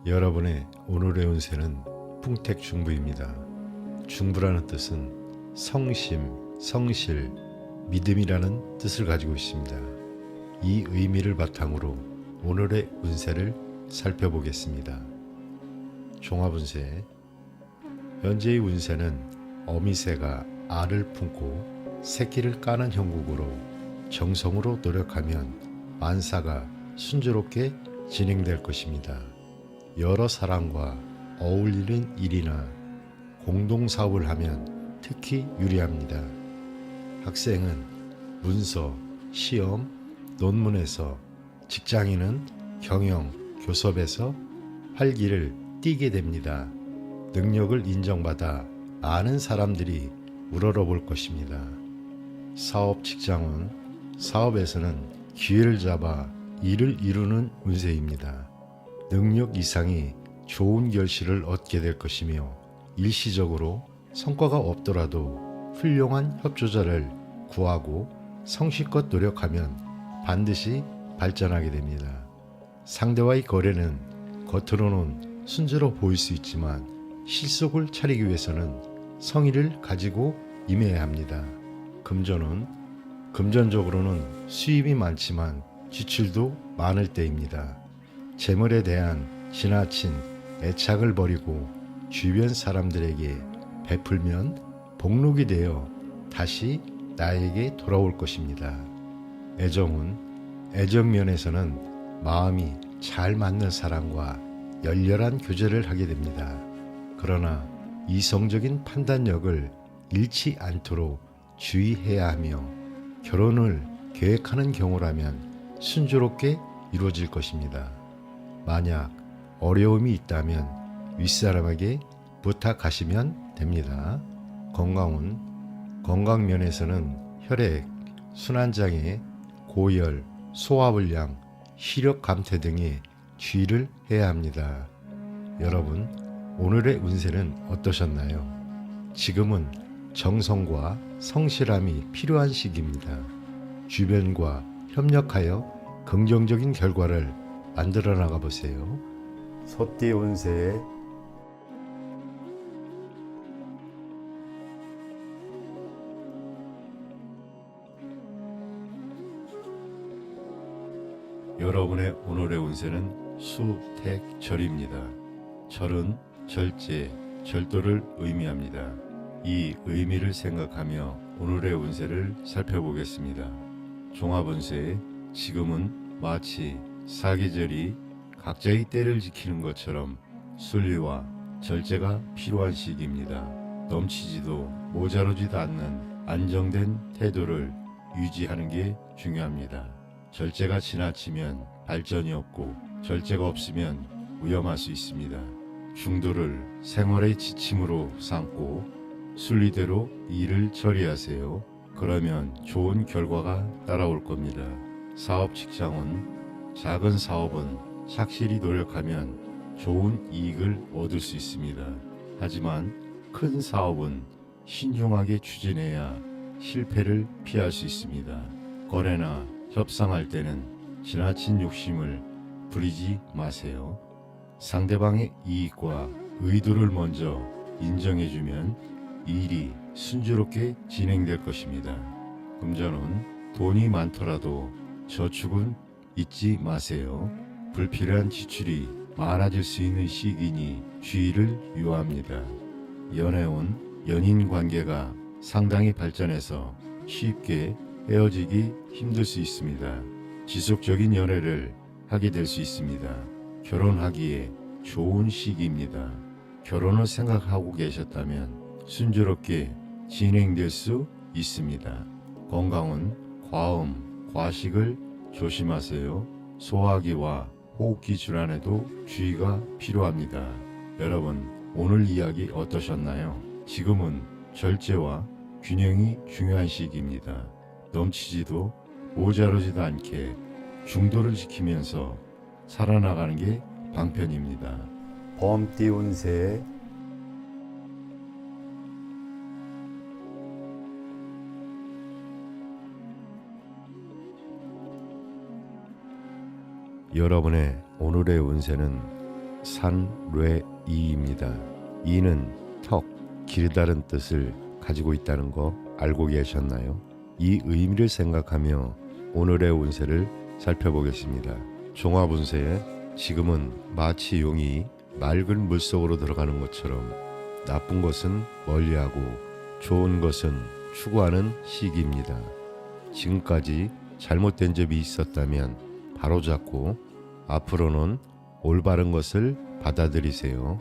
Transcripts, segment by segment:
여러분의 오늘의 운세는 풍택중부입니다. 중부라는 뜻은 성심, 성실, 믿음이라는 뜻을 가지고 있습니다. 이 의미를 바탕으로 오늘의 운세를 살펴보겠습니다. 종합운세. 현재의 운세는 어미새가 알을 품고 새끼를 까는 형국으로 정성으로 노력하면 만사가 순조롭게 진행될 것입니다. 여러 사람과 어울리는 일이나 공동사업을 하면 특히 유리합니다. 학생은 문서, 시험, 논문에서, 직장인은 경영, 교섭에서 활기를 띠게 됩니다. 능력을 인정받아 많은 사람들이 우러러볼 것입니다. 사업 직장은 사업에서는 기회를 잡아 일을 이루는 운세입니다. 능력 이상의 좋은 결실을 얻게 될 것이며 일시적으로 성과가 없더라도 훌륭한 협조자를 구하고 성실껏 노력하면 반드시 발전하게 됩니다. 상대와의 거래는 겉으로는 순조로워 보일 수 있지만 실속을 차리기 위해서는 성의를 가지고 임해야 합니다. 금전적으로는 수입이 많지만 지출도 많을 때입니다. 재물에 대한 지나친 애착을 버리고 주변 사람들에게 베풀면 복록이 되어 다시 나에게 돌아올 것입니다. 애정 면에서는 마음이 잘 맞는 사람과 열렬한 교제를 하게 됩니다. 그러나 이성적인 판단력을 잃지 않도록 주의해야 하며 결혼을 계획하는 경우라면 순조롭게 이루어질 것입니다. 만약 어려움이 있다면 윗사람에게 부탁하시면 됩니다. 건강 면에서는 혈액, 순환장애, 고열, 소화불량, 시력 감퇴 등에 주의를 해야 합니다. 여러분, 오늘의 운세는 어떠셨나요? 지금은 정성과 성실함이 필요한 시기입니다. 주변과 협력하여 긍정적인 결과를 만들어 나가 보세요. 소띠 운세. 여러분의 오늘의 운세는 수택절입니다. 절은 절제, 절도를 의미합니다. 이 의미를 생각하며 오늘의 운세를 살펴보겠습니다. 종합운세. 지금은 마치 사계절이 각자의 때를 지키는 것처럼 순리와 절제가 필요한 시기입니다. 넘치지도 모자르지도 않는 안정된 태도를 유지하는 게 중요합니다. 절제가 지나치면 발전이 없고 절제가 없으면 위험할 수 있습니다. 중도를 생활의 지침으로 삼고 순리대로 일을 처리하세요. 그러면 좋은 결과가 따라올 겁니다. 사업 직장은 작은 사업은 착실히 노력하면 좋은 이익을 얻을 수 있습니다. 하지만 큰 사업은 신중하게 추진해야 실패를 피할 수 있습니다. 거래나 협상할 때는 지나친 욕심을 부리지 마세요. 상대방의 이익과 의도를 먼저 인정해주면 일이 순조롭게 진행될 것입니다. 금전은 돈이 많더라도 저축은 잊지 마세요. 불필요한 지출이 많아질 수 있는 시기니 주의를 요합니다. 연애운 연인 관계가 상당히 발전해서 쉽게 헤어지기 힘들 수 있습니다. 지속적인 연애를 하게 될 수 있습니다. 결혼하기에 좋은 시기입니다. 결혼을 생각하고 계셨다면 순조롭게 진행될 수 있습니다. 건강은 과음, 과식을 조심하세요. 소화기와 호흡기 질환에도 주의가 필요합니다. 여러분, 오늘 이야기 어떠셨나요? 지금은 절제와 균형이 중요한 시기입니다. 넘치지도 모자르지도 않게 중도를 지키면서 살아나가는 게 방편입니다. 범띠 운세. 여러분의 오늘의 운세는 산뢰이입니다. 이는 턱, 길다란 뜻을 가지고 있다는 거 알고 계셨나요? 이 의미를 생각하며 오늘의 운세를 살펴보겠습니다. 종합운세, 지금은 마치 용이 맑은 물속으로 들어가는 것처럼 나쁜 것은 멀리하고 좋은 것은 추구하는 시기입니다. 지금까지 잘못된 점이 있었다면 바로잡고 앞으로는 올바른 것을 받아들이세요.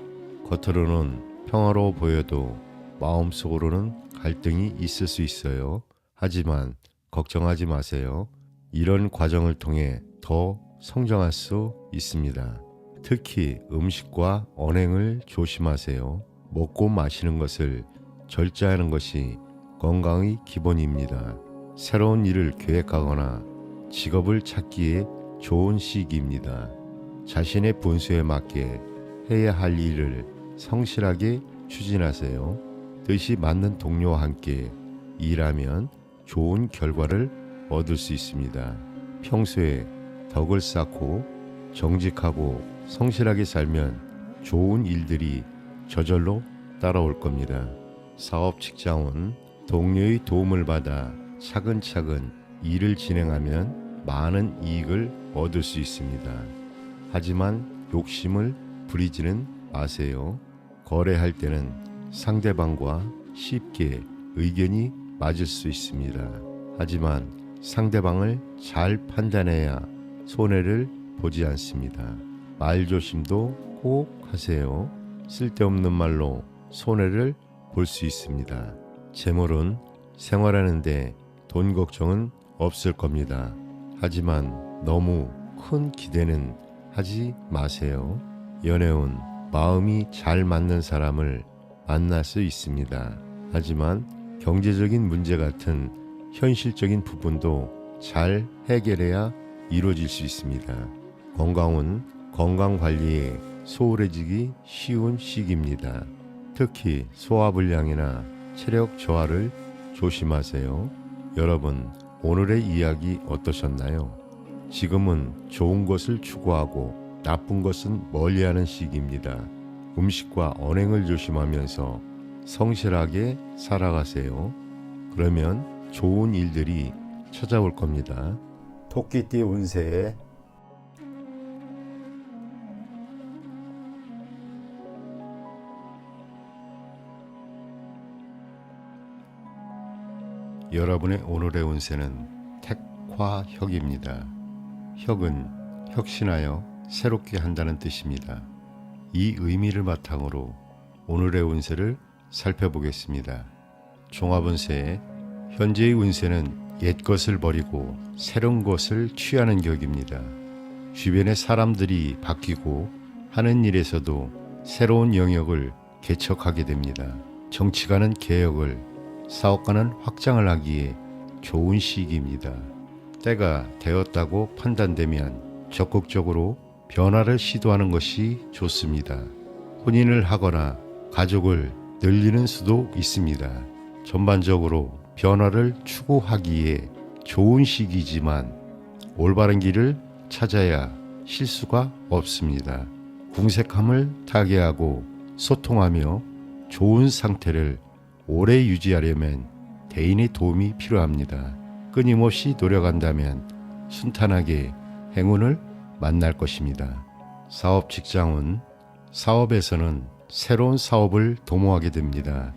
겉으로는 평화로워 보여도 마음속으로는 갈등이 있을 수 있어요. 하지만 걱정하지 마세요. 이런 과정을 통해 더 성장할 수 있습니다. 특히 음식과 언행을 조심하세요. 먹고 마시는 것을 절제하는 것이 건강의 기본입니다. 새로운 일을 계획하거나 직업을 찾기에 좋은 시기입니다. 자신의 분수에 맞게 해야 할 일을 성실하게 추진하세요. 뜻이 맞는 동료와 함께 일하면 좋은 결과를 얻을 수 있습니다. 평소에 덕을 쌓고 정직하고 성실하게 살면 좋은 일들이 저절로 따라올 겁니다. 사업 직장은 동료의 도움을 받아 차근차근 일을 진행하면 많은 이익을 얻을 수 있습니다. 하지만 욕심을 부리지는 마세요. 거래할 때는 상대방과 쉽게 의견이 맞을 수 있습니다. 하지만 상대방을 잘 판단해야 손해를 보지 않습니다. 말 조심도 꼭 하세요. 쓸데없는 말로 손해를 볼 수 있습니다. 재물은 생활하는데 돈 걱정은 없을 겁니다. 하지만 너무 큰 기대는 하지 마세요. 연애운, 마음이 잘 맞는 사람을 만날 수 있습니다. 하지만 경제적인 문제 같은 현실적인 부분도 잘 해결해야 이루어질 수 있습니다. 건강은 건강관리에 소홀해지기 쉬운 시기입니다. 특히 소화불량이나 체력 저하를 조심하세요. 여러분, 오늘의 이야기 어떠셨나요? 지금은 좋은 것을 추구하고 나쁜 것은 멀리하는 시기입니다. 음식과 언행을 조심하면서 성실하게 살아가세요. 그러면 좋은 일들이 찾아올 겁니다. 토끼띠 운세에 여러분의 오늘의 운세는 택화혁입니다. 혁은 혁신하여 새롭게 한다는 뜻입니다. 이 의미를 바탕으로 오늘의 운세를 살펴보겠습니다. 종합운세, 현재의 운세는 옛 것을 버리고 새로운 것을 취하는 격입니다. 주변의 사람들이 바뀌고 하는 일에서도 새로운 영역을 개척하게 됩니다. 정치가는 개혁을, 사업가는 확장을 하기에 좋은 시기입니다. 때가 되었다고 판단되면 적극적으로 변화를 시도하는 것이 좋습니다. 혼인을 하거나 가족을 늘리는 수도 있습니다. 전반적으로 변화를 추구하기에 좋은 시기지만 올바른 길을 찾아야 실수가 없습니다. 궁색함을 타개하고 소통하며 좋은 상태를 오래 유지하려면 대인의 도움이 필요합니다. 끊임없이 노력한다면 순탄하게 행운을 만날 것입니다. 사업 직장은 사업에서는 새로운 사업을 도모하게 됩니다.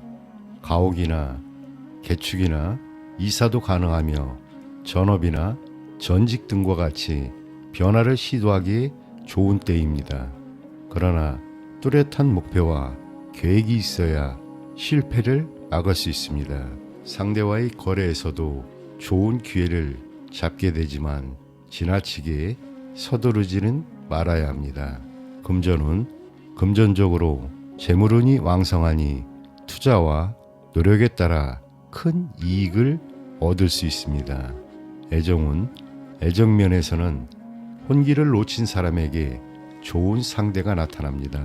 가옥이나 개축이나 이사도 가능하며 전업이나 전직 등과 같이 변화를 시도하기에 좋은 때입니다. 그러나 뚜렷한 목표와 계획이 있어야 실패를 막을 수 있습니다. 상대와의 거래에서도 좋은 기회를 잡게 되지만 지나치게 서두르지는 말아야 합니다. 금전은 금전적으로 재물운이 왕성하니 투자와 노력에 따라 큰 이익을 얻을 수 있습니다. 애정은 애정면에서는 혼기를 놓친 사람에게 좋은 상대가 나타납니다.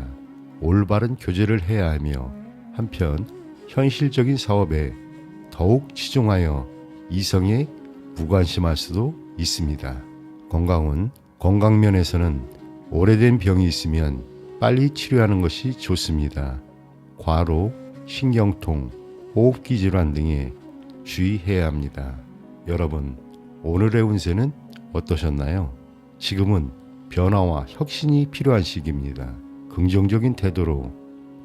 올바른 교제를 해야 하며 한편 현실적인 사업에 더욱 치중하여 이성에 무관심할 수도 있습니다. 건강은 건강면에서는 오래된 병이 있으면 빨리 치료하는 것이 좋습니다. 과로, 신경통, 호흡기 질환 등에 주의해야 합니다. 여러분, 오늘의 운세는 어떠셨나요? 지금은 변화와 혁신이 필요한 시기입니다. 긍정적인 태도로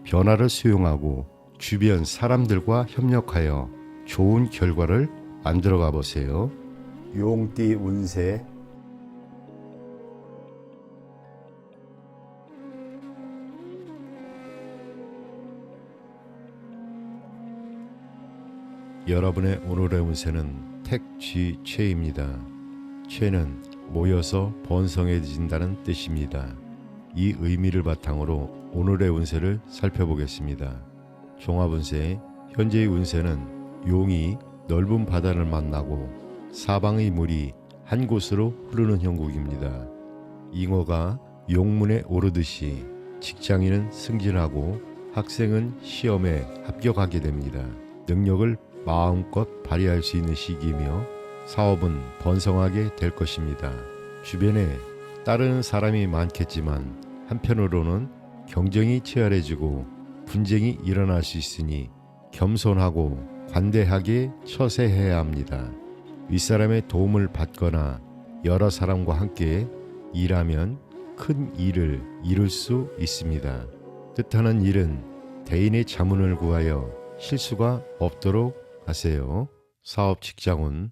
변화를 수용하고 주변 사람들과 협력하여 좋은 결과를 만들어가 보세요. 용띠 운세. 여러분의 오늘의 운세는 택쥐최입니다. 최는 모여서 번성해진다는 뜻입니다. 이 의미를 바탕으로 오늘의 운세를 살펴보겠습니다. 종합운세. 현재의 운세는 용이 넓은 바다를 만나고 사방의 물이 한 곳으로 흐르는 형국입니다. 잉어가 용문에 오르듯이 직장인은 승진하고 학생은 시험에 합격하게 됩니다. 능력을 마음껏 발휘할 수 있는 시기이며 사업은 번성하게 될 것입니다. 주변에 따르는 사람이 많겠지만 한편으로는 경쟁이 치열해지고 분쟁이 일어날 수 있으니 겸손하고 관대하게 처세해야 합니다. 윗사람의 도움을 받거나 여러 사람과 함께 일하면 큰 일을 이룰 수 있습니다. 뜻하는 일은 대인의 자문을 구하여 실수가 없도록 하세요. 사업 직장운.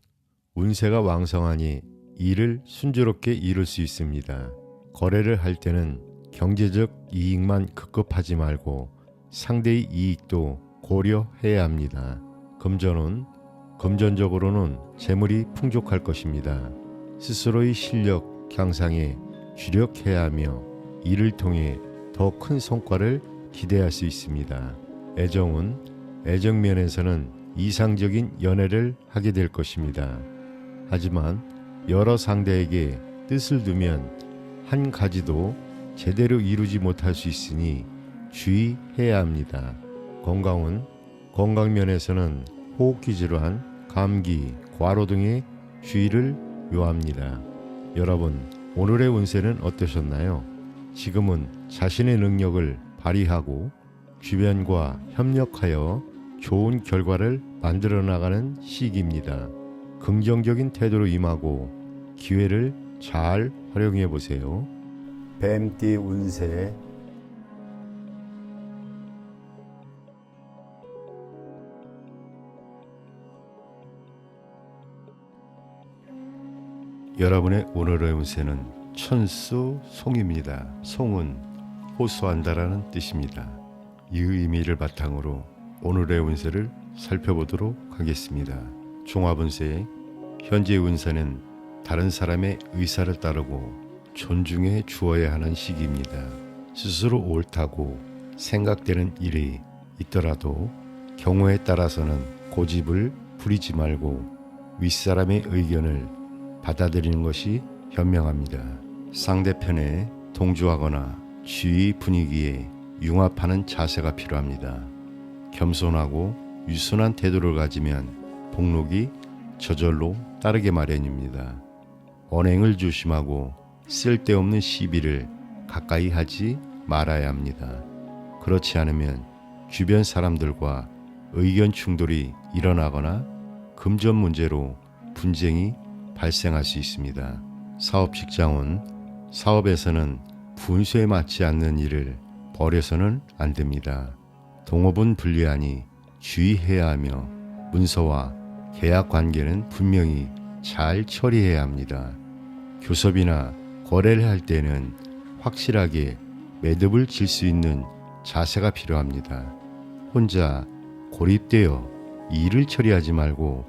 운세가 왕성하니 일을 순조롭게 이룰 수 있습니다. 거래를 할 때는 경제적 이익만 급급하지 말고 상대의 이익도 고려해야 합니다. 금전운. 금전적으로는 재물이 풍족할 것입니다. 스스로의 실력 향상에 주력해야 하며 이를 통해 더 큰 성과를 기대할 수 있습니다. 애정운. 애정면에서는 이상적인 연애를 하게 될 것입니다. 하지만 여러 상대에게 뜻을 두면 한 가지도 제대로 이루지 못할 수 있으니 주의해야 합니다. 건강은 건강면에서는 호흡기 질환, 감기, 과로 등의 주의를 요합니다. 여러분, 오늘의 운세는 어떠셨나요? 지금은 자신의 능력을 발휘하고 주변과 협력하여 좋은 결과를 만들어 나가는 시기입니다. 긍정적인 태도로 임하고 기회를 잘 활용해 보세요. 뱀띠 운세. 여러분의 오늘의 운세는 천수 송입니다. 송은 호소한다라는 뜻입니다. 이 의미를 바탕으로 오늘의 운세를 살펴보도록 하겠습니다. 종합운세. 현재 운세는 다른 사람의 의사를 따르고 존중해 주어야 하는 시기입니다. 스스로 옳다고 생각되는 일이 있더라도 경우에 따라서는 고집을 부리지 말고 윗사람의 의견을 받아들이는 것이 현명합니다. 상대편에 동조하거나 주위 분위기에 융합하는 자세가 필요합니다. 겸손하고 유순한 태도를 가지면 복록이 저절로 따르게 마련입니다. 언행을 조심하고 쓸데없는 시비를 가까이 하지 말아야 합니다. 그렇지 않으면 주변 사람들과 의견 충돌이 일어나거나 금전 문제로 분쟁이 발생할 수 있습니다. 사업 직장운. 사업에서는 분수에 맞지 않는 일을 벌여서는 안 됩니다. 동업은 불리하니 주의해야 하며 문서와 계약 관계는 분명히 잘 처리해야 합니다. 교섭이나 거래를 할 때는 확실하게 매듭을 질 수 있는 자세가 필요합니다. 혼자 고립되어 일을 처리하지 말고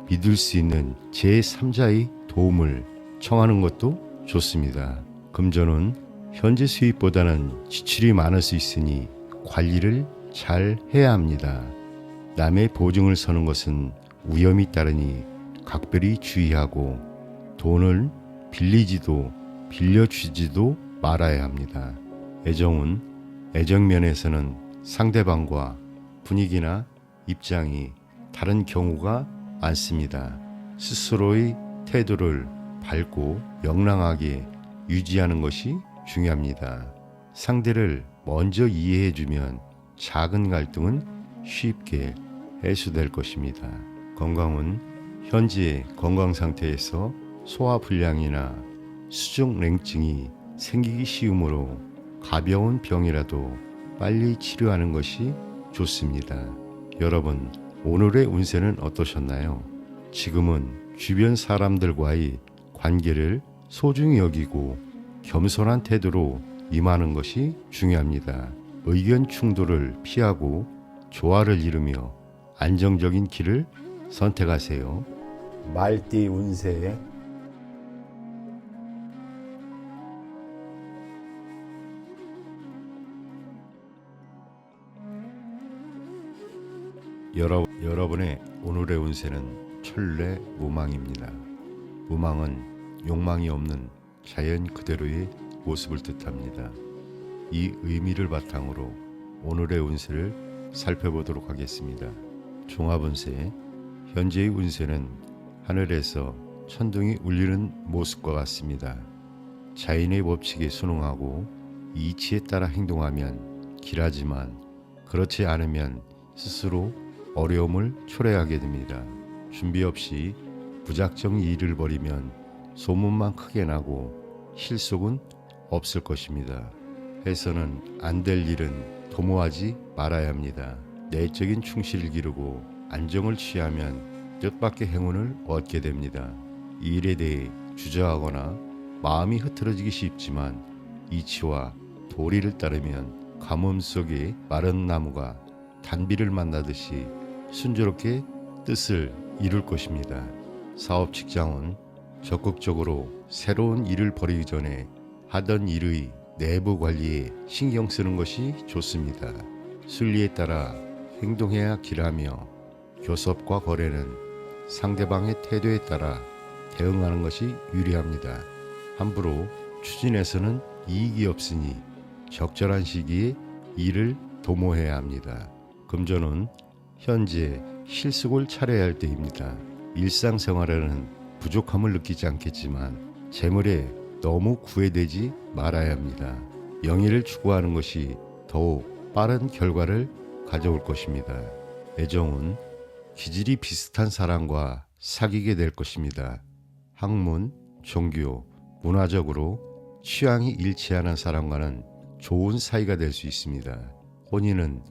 믿을 수 있는 제3자의 도움을 청하는 것도 좋습니다. 금전은 현재 수입보다는 지출이 많을 수 있으니 관리를 잘 해야 합니다. 남의 보증을 서는 것은 위험이 따르니 각별히 주의하고 돈을 빌리지도 빌려주지도 말아야 합니다. 애정은 애정면에서는 상대방과 분위기나 입장이 다른 경우가 많습니다. 스스로의 태도를 밝고 명랑하게 유지하는 것이 중요합니다. 상대를 먼저 이해해주면 작은 갈등은 쉽게 해소될 것입니다. 건강은 현재 건강 상태에서 소화불량이나 수족냉증이 생기기 쉬우므로 가벼운 병이라도 빨리 치료하는 것이 좋습니다. 여러분, 오늘의 운세는 어떠셨나요? 지금은 주변 사람들과의 관계를 소중히 여기고 겸손한 태도로 임하는 것이 중요합니다. 의견 충돌을 피하고 조화를 이루며 안정적인 길을 선택하세요. 말띠 운세. 여러분의 오늘의 운세는 천례 무망입니다. 무망은 욕망이 없는 자연 그대로의 모습을 뜻합니다. 이 의미를 바탕으로 오늘의 운세를 살펴보도록 하겠습니다. 종합운세. 현재의 운세는 하늘에서 천둥이 울리는 모습과 같습니다. 자연의 법칙에 순응하고 이치에 따라 행동하면 길하지만 그렇지 않으면 스스로 어려움을 초래하게 됩니다. 준비 없이 무작정 일을 벌이면 소문만 크게 나고 실속은 없을 것입니다. 해서는 안 될 일은 도모하지 말아야 합니다. 내적인 충실을 기르고 안정을 취하면 뜻밖의 행운을 얻게 됩니다. 이 일에 대해 주저하거나 마음이 흐트러지기 쉽지만 이치와 도리를 따르면 가뭄 속에 마른 나무가 단비를 만나듯이 순조롭게 뜻을 이룰 것입니다. 사업 직장은 적극적으로 새로운 일을 벌이기 전에 하던 일의 내부 관리에 신경 쓰는 것이 좋습니다. 순리에 따라 행동해야 길하며 교섭과 거래는 상대방의 태도에 따라 대응하는 것이 유리합니다. 함부로 추진해서는 이익이 없으니 적절한 시기에 일을 도모해야 합니다. 금전은 현재 실속을 차려야 할 때입니다. 일상생활에는 부족함을 느끼지 않겠지만 재물에 너무 구애되지 말아야 합니다. 영예를 추구하는 것이 더욱 빠른 결과를 가져올 것입니다. 애정은 기질이 비슷한 사람과 사귀게 될 것입니다. 학문, 종교, 문화적으로 취향이 일치하는 사람과는 좋은 사이가 될 수 있습니다. 혼인은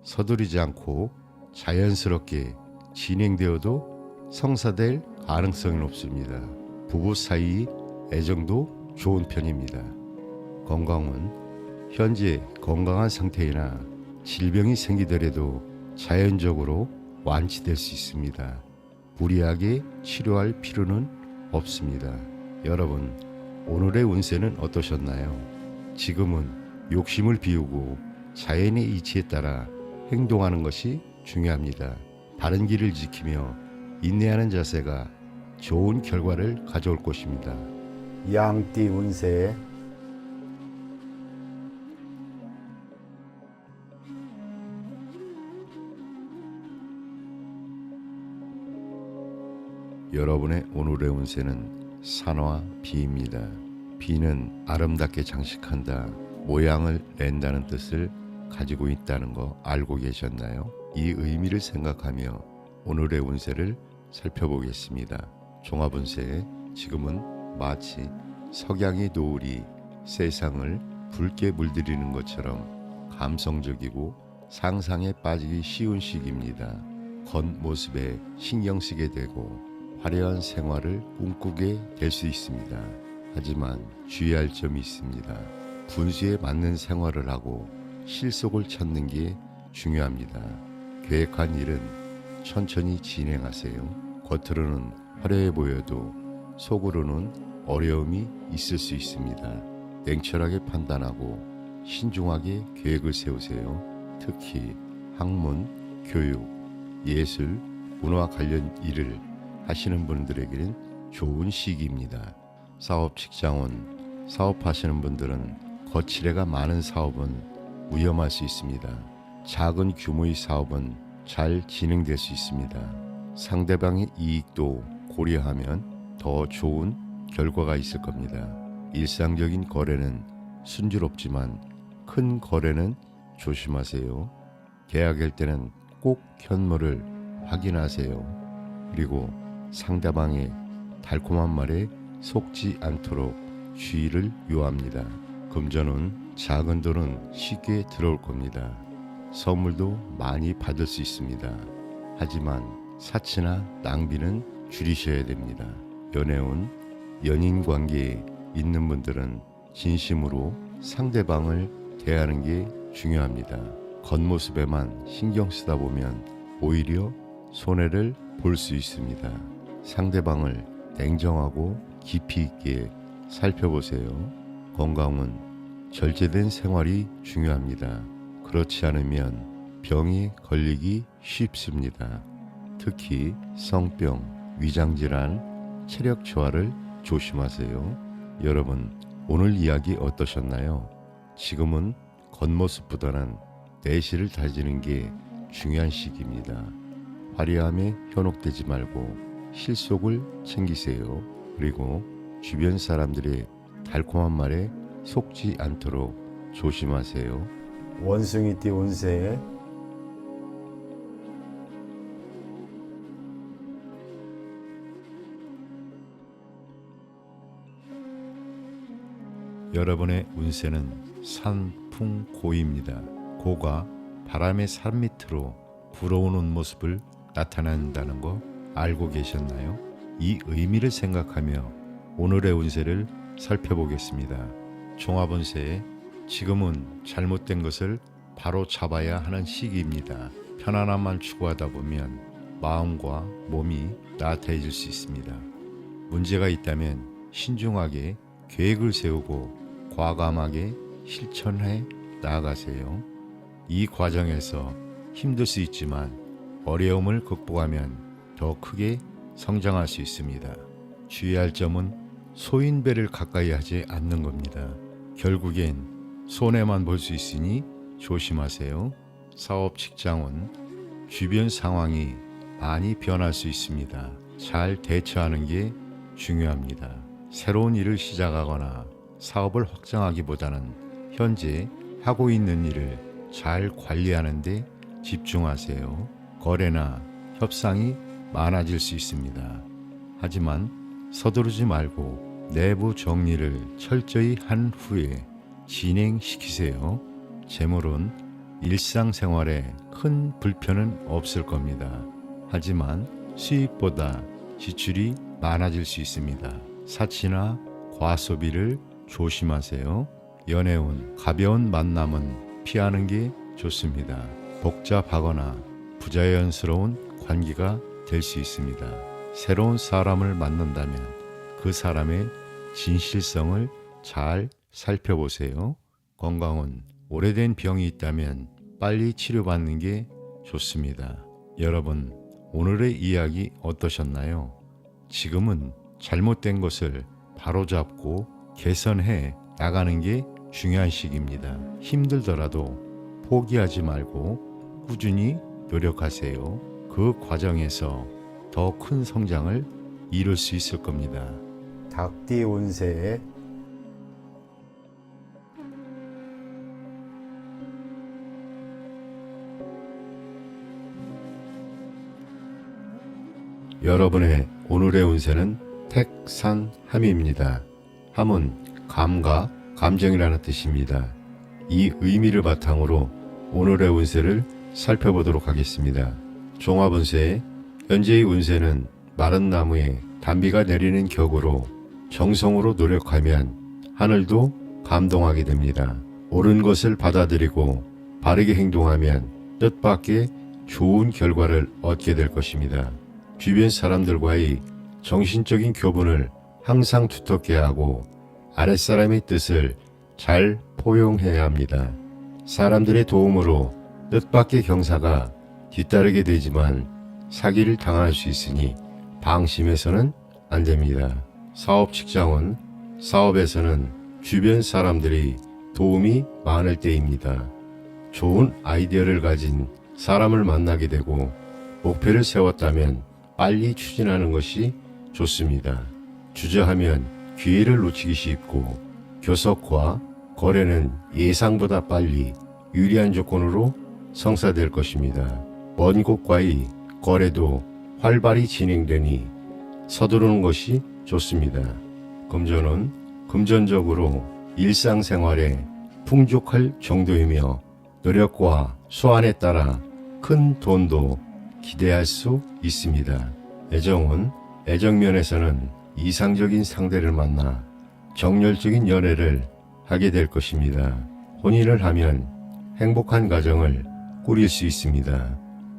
서두르지 않고 자연스럽게 진행되어도 성사될 가능성이 높습니다. 부부 사이 애정도 좋은 편입니다. 건강은 현재 건강한 상태이나 질병이 생기더라도 자연적으로 완치될 수 있습니다. 무리하게 치료할 필요는 없습니다. 여러분, 오늘의 운세는 어떠셨나요? 지금은 욕심을 비우고 자연의 이치에 따라 행동하는 것이 중요합니다. 바른 길을 지키며 인내하는 자세가 좋은 결과를 가져올 것입니다. 양띠 운세. 여러분의 오늘의 운세는 산화 비입니다. 비는 아름답게 장식한다, 모양을 낸다는 뜻을 가지고 있다는 거 알고 계셨나요? 이 의미를 생각하며 오늘의 운세를 살펴보겠습니다. 종합운세. 지금은 마치 석양의 노을이 세상을 붉게 물들이는 것처럼 감성적이고 상상에 빠지기 쉬운 시기입니다. 겉모습에 신경 쓰게 되고 화려한 생활을 꿈꾸게 될 수 있습니다. 하지만 주의할 점이 있습니다. 분수에 맞는 생활을 하고 실속을 찾는 게 중요합니다. 계획한 일은 천천히 진행하세요. 겉으로는 화려해 보여도 속으로는 어려움이 있을 수 있습니다. 냉철하게 판단하고 신중하게 계획을 세우세요. 특히 학문, 교육, 예술, 문화 관련 일을 하시는 분들에게는 좋은 시기입니다. 사업 직장은 사업하시는 분들은 거칠애가 많은 사업은 위험할 수 있습니다. 작은 규모의 사업은 잘 진행될 수 있습니다. 상대방의 이익도 고려하면 더 좋은 결과가 있을 겁니다. 일상적인 거래는 순조롭지만 큰 거래는 조심하세요. 계약할 때는 꼭 현물을 확인하세요. 그리고 상대방의 달콤한 말에 속지 않도록 주의를 요합니다. 금전은 작은 돈은 쉽게 들어올 겁니다. 선물도 많이 받을 수 있습니다. 하지만 사치나 낭비는 줄이셔야 됩니다. 연애운, 연인 관계에 있는 분들은 진심으로 상대방을 대하는 게 중요합니다. 겉모습에만 신경 쓰다 보면 오히려 손해를 볼 수 있습니다. 상대방을 냉정하고 깊이 있게 살펴보세요. 건강은 절제된 생활이 중요합니다. 그렇지 않으면 병에 걸리기 쉽습니다. 특히 성병, 위장질환, 체력 저하를 조심하세요. 여러분, 오늘 이야기 어떠셨나요? 지금은 겉모습보다는 내실을 다지는 게 중요한 시기입니다. 화려함에 현혹되지 말고 실속을 챙기세요. 그리고 주변 사람들의 달콤한 말에 속지 않도록 조심하세요. 원숭이띠 운세 여러분의 운세는 산풍고입니다. 고가 바람의 산 밑으로 불어오는 모습을 나타낸다는 거 알고 계셨나요? 이 의미를 생각하며 오늘의 운세를 살펴보겠습니다. 종합운세, 지금은 잘못된 것을 바로 잡아야 하는 시기입니다. 편안함만 추구하다 보면 마음과 몸이 나태해질 수 있습니다. 문제가 있다면 신중하게 계획을 세우고 과감하게 실천해 나아가세요. 이 과정에서 힘들 수 있지만 어려움을 극복하면 더 크게 성장할 수 있습니다. 주의할 점은 소인배를 가까이 하지 않는 겁니다. 결국엔 손해만 볼 수 있으니 조심하세요. 사업 직장은 주변 상황이 많이 변할 수 있습니다. 잘 대처하는 게 중요합니다. 새로운 일을 시작하거나 사업을 확장하기보다는 현재 하고 있는 일을 잘 관리하는 데 집중하세요. 거래나 협상이 많아질 수 있습니다. 하지만 서두르지 말고 내부 정리를 철저히 한 후에 진행시키세요. 재물은 일상생활에 큰 불편은 없을 겁니다. 하지만 수입보다 지출이 많아질 수 있습니다. 사치나 과소비를 조심하세요. 연애운, 가벼운 만남은 피하는 게 좋습니다. 복잡하거나 부자연스러운 관계가 될 수 있습니다. 새로운 사람을 만난다면 그 사람의 진실성을 잘 살펴보세요. 건강은 오래된 병이 있다면 빨리 치료받는 게 좋습니다. 여러분, 오늘의 이야기 어떠셨나요? 지금은 잘못된 것을 바로잡고 개선해 나가는 게 중요한 시기입니다. 힘들더라도 포기하지 말고 꾸준히 노력하세요. 그 과정에서 더 큰 성장을 이룰 수 있을 겁니다. 닭띠 운세 여러분의 오늘의 운세는 택산함입니다. 함은 감과 감정이라는 뜻입니다. 이 의미를 바탕으로 오늘의 운세를 살펴보도록 하겠습니다. 종합운세, 현재의 운세는 마른 나무에 단비가 내리는 격으로 정성으로 노력하면 하늘도 감동하게 됩니다. 옳은 것을 받아들이고 바르게 행동하면 뜻밖의 좋은 결과를 얻게 될 것입니다. 주변 사람들과의 정신적인 교분을 항상 두텁게 하고 아랫사람의 뜻을 잘 포용해야 합니다. 사람들의 도움으로 뜻밖의 경사가 뒤따르게 되지만 사기를 당할 수 있으니 방심해서는 안 됩니다. 사업 직장은 사업에서는 주변 사람들이 도움이 많을 때입니다. 좋은 아이디어를 가진 사람을 만나게 되고 목표를 세웠다면 빨리 추진하는 것이 좋습니다. 주저하면 기회를 놓치기 쉽고 교섭과 거래는 예상보다 빨리 유리한 조건으로 성사될 것입니다. 먼 곳과의 거래도 활발히 진행되니 서두르는 것이 좋습니다. 금전은 금전적으로 일상생활에 풍족할 정도이며 노력과 수완에 따라 큰 돈도 기대할 수 있습니다. 애정은 애정면에서는 이상적인 상대를 만나 정열적인 연애를 하게 될 것입니다. 혼인을 하면 행복한 가정을 꾸릴 수 있습니다.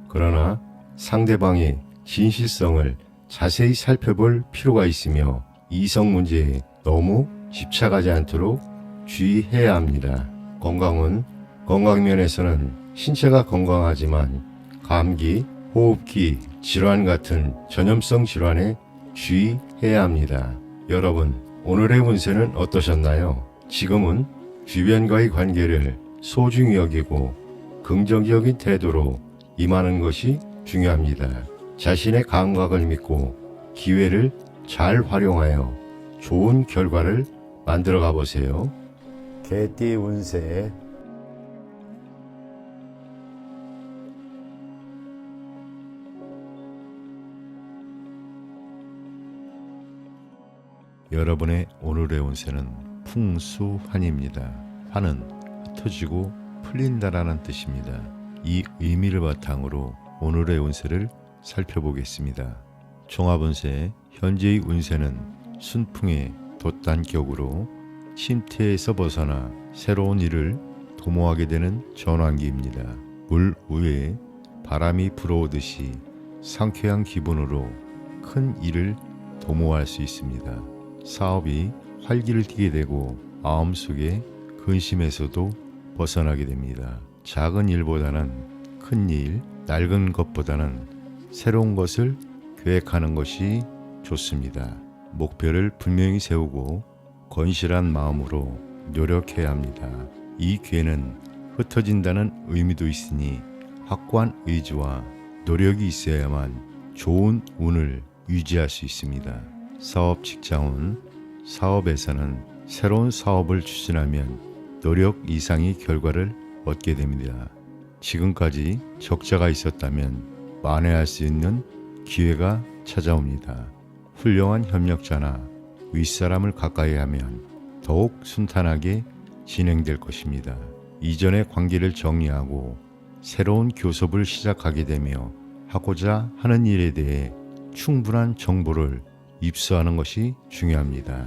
그러나 상대방의 진실성을 자세히 살펴볼 필요가 있으며 이성 문제에 너무 집착하지 않도록 주의해야 합니다. 건강은 건강면에서는 신체가 건강하지만 감기, 호흡기 질환 같은 전염성 질환에 주의해야 합니다. 여러분, 오늘의 운세는 어떠셨나요? 지금은 주변과의 관계를 소중히 여기고 긍정적인 태도로 임하는 것이 중요합니다. 자신의 감각을 믿고 기회를 잘 활용하여 좋은 결과를 만들어 가보세요. 개띠 운세 여러분의 오늘의 운세는 풍수환입니다. 환은 흩어지고 풀린다라는 뜻입니다. 이 의미를 바탕으로 오늘의 운세를 살펴보겠습니다. 종합운세 현재의 운세는 순풍의 돛단격으로 침태에서 벗어나 새로운 일을 도모하게 되는 전환기입니다. 물 위에 바람이 불어오듯이 상쾌한 기분으로 큰 일을 도모할 수 있습니다. 사업이 활기를 띠게 되고 마음속에 근심에서도 벗어나게 됩니다. 작은 일보다는 큰 일, 낡은 것보다는 새로운 것을 계획하는 것이 좋습니다. 목표를 분명히 세우고 건실한 마음으로 노력해야 합니다. 이 기회는 흩어진다는 의미도 있으니 확고한 의지와 노력이 있어야만 좋은 운을 유지할 수 있습니다. 사업 직장운, 사업에서는 새로운 사업을 추진하면 노력 이상의 결과를 얻게 됩니다. 지금까지 적자가 있었다면 만회할 수 있는 기회가 찾아옵니다. 훌륭한 협력자나 윗사람을 가까이 하면 더욱 순탄하게 진행될 것입니다. 이전의 관계를 정리하고 새로운 교섭을 시작하게 되며 하고자 하는 일에 대해 충분한 정보를 입수하는 것이 중요합니다.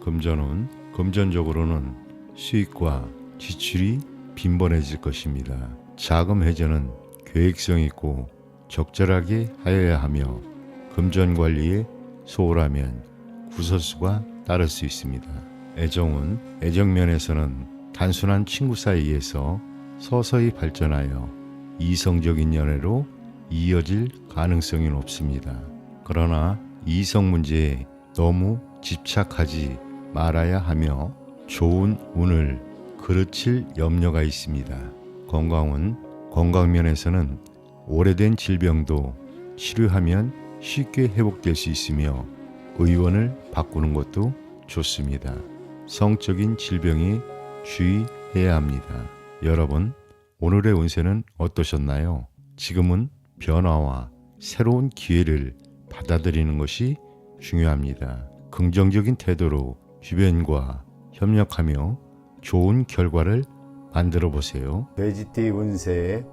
금전은 금전적으로는 수익과 지출이 빈번해질 것입니다. 자금 회전은 계획성 있고 적절하게 하여야 하며 금전 관리에 소홀하면 구설수가 따를 수 있습니다. 애정은 애정면에서는 단순한 친구 사이에서 서서히 발전하여 이성적인 연애로 이어질 가능성이 높습니다. 그러나 이성 문제에 너무 집착하지 말아야 하며 좋은 운을 그르칠 염려가 있습니다. 건강은 건강면에서는 오래된 질병도 치료하면 쉽게 회복될 수 있으며 의원을 바꾸는 것도 좋습니다. 성적인 질병에 주의해야 합니다. 여러분, 오늘의 운세는 어떠셨나요? 지금은 변화와 새로운 기회를 받아들이는 것이 중요합니다. 긍정적인 태도로 주변과 협력하며 좋은 결과를 만들어 보세요. 돼지띠 운세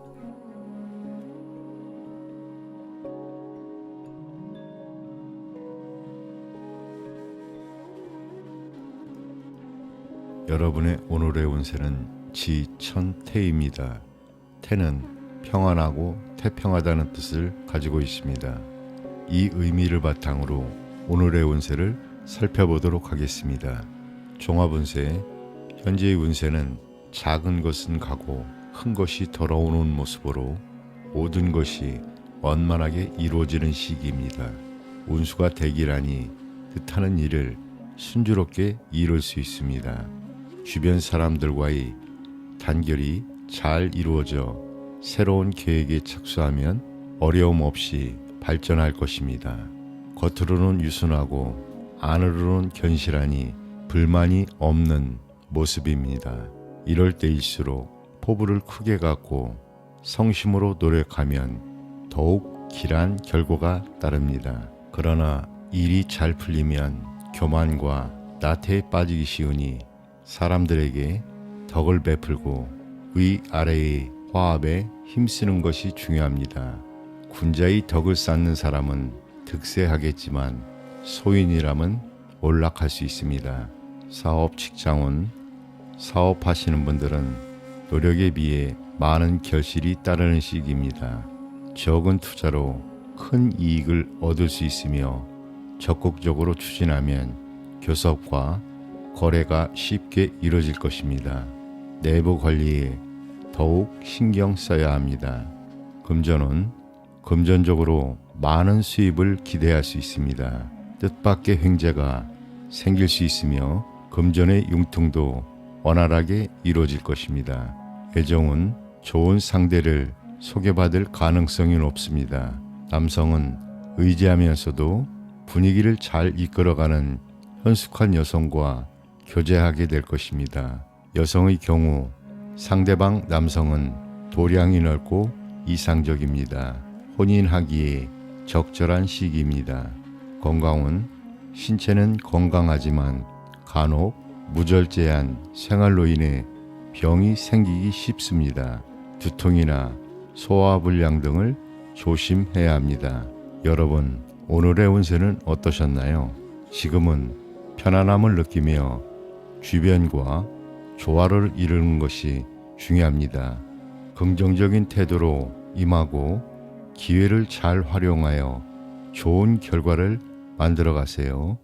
여러분의 오늘의 운세는 지천태입니다. 태는 평안하고 태평하다는 뜻을 가지고 있습니다. 이 의미를 바탕으로 오늘의 운세를 살펴보도록 하겠습니다. 종합운세 현재의 운세는 작은 것은 가고 큰 것이 돌아오는 모습으로 모든 것이 원만하게 이루어지는 시기입니다. 운수가 대기라니 뜻하는 일을 순조롭게 이룰 수 있습니다. 주변 사람들과의 단결이 잘 이루어져 새로운 계획에 착수하면 어려움 없이 발전할 것입니다. 겉으로는 유순하고 안으로는 견실하니 불만이 없는 모습입니다. 이럴 때일수록 포부를 크게 갖고 성심으로 노력하면 더욱 길한 결과가 따릅니다. 그러나 일이 잘 풀리면 교만과 나태에 빠지기 쉬우니 사람들에게 덕을 베풀고 위아래의 화합에 힘쓰는 것이 중요합니다. 군자의 덕을 쌓는 사람은 득세하겠지만 소인이라면 몰락할 수 있습니다. 사업 직장운, 사업하시는 분들은 노력에 비해 많은 결실이 따르는 시기입니다. 적은 투자로 큰 이익을 얻을 수 있으며 적극적으로 추진하면 교섭과 거래가 쉽게 이루어질 것입니다. 내부 관리에 더욱 신경 써야 합니다. 금전은 금전적으로 많은 수입을 기대할 수 있습니다. 뜻밖의 횡재가 생길 수 있으며 금전의 융통도 원활하게 이루어질 것입니다. 애정은 좋은 상대를 소개받을 가능성이 높습니다. 남성은 의지하면서도 분위기를 잘 이끌어가는 현숙한 여성과 교제하게 될 것입니다. 여성의 경우 상대방 남성은 도량이 넓고 이상적입니다. 혼인하기에 적절한 시기입니다. 건강은 신체는 건강하지만 간혹 무절제한 생활로 인해 병이 생기기 쉽습니다. 두통이나 소화불량 등을 조심해야 합니다. 여러분, 오늘의 운세는 어떠셨나요? 지금은 편안함을 느끼며 주변과 조화를 이루는 것이 중요합니다. 긍정적인 태도로 임하고 기회를 잘 활용하여 좋은 결과를 만들어 가세요.